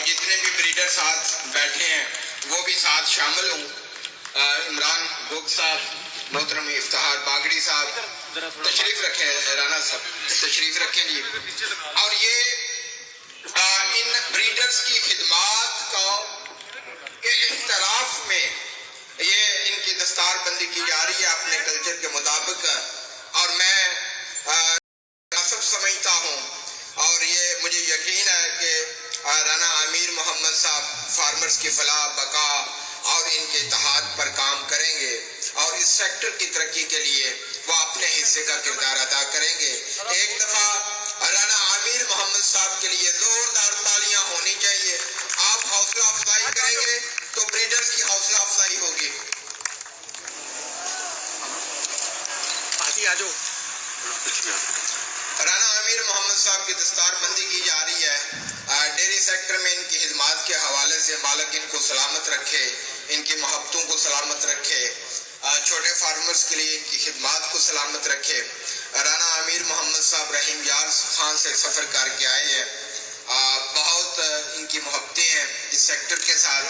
جتنے بھی بریڈر ساتھ بیٹھے ہیں وہ بھی ساتھ شامل ہوں. عمران گوگ صاحب, محترم افتخار باگڑی صاحب تشریف رکھیں, رانا صاحب تشریف رکھیں جی. اور یہ ان بریڈرز کی خدمات کے احتراف میں یہ ان کی دستار بندی کی جا رہی ہے اپنے کلچر کے مطابق, اور میں مناسب سمجھتا ہوں. اور یہ مجھے یقین ہے کہ رانا امیر محمد صاحب فارمرز کی فلاح بقا اور ان کے اتحاد پر کام کریں گے, اور اس سیکٹر کی ترقی کے لیے وہ اپنے حصے کا کردار ادا کریں گے. ایک دفعہ رانا امیر محمد صاحب کے لیے زوردار تالیاں ہونی چاہیے. آپ حوصلہ افزائی کریں گے تو بریڈرز کی حوصلہ افزائی ہوگی. رانا امیر محمد صاحب کی دستار بندی کی جا رہی ہے. ڈیری سیکٹر میں ان کی خدمات کے حوالے سے مالک ان کو سلامت رکھے, ان کی محبتوں کو سلامت رکھے, چھوٹے فارمرز کے لیے ان کی خدمات کو سلامت رکھے. رانا امیر محمد صاحب رحیم یار خان سے سفر کر کے آئے ہیں, بہت ان کی محبتیں ہیں اس سیکٹر کے ساتھ.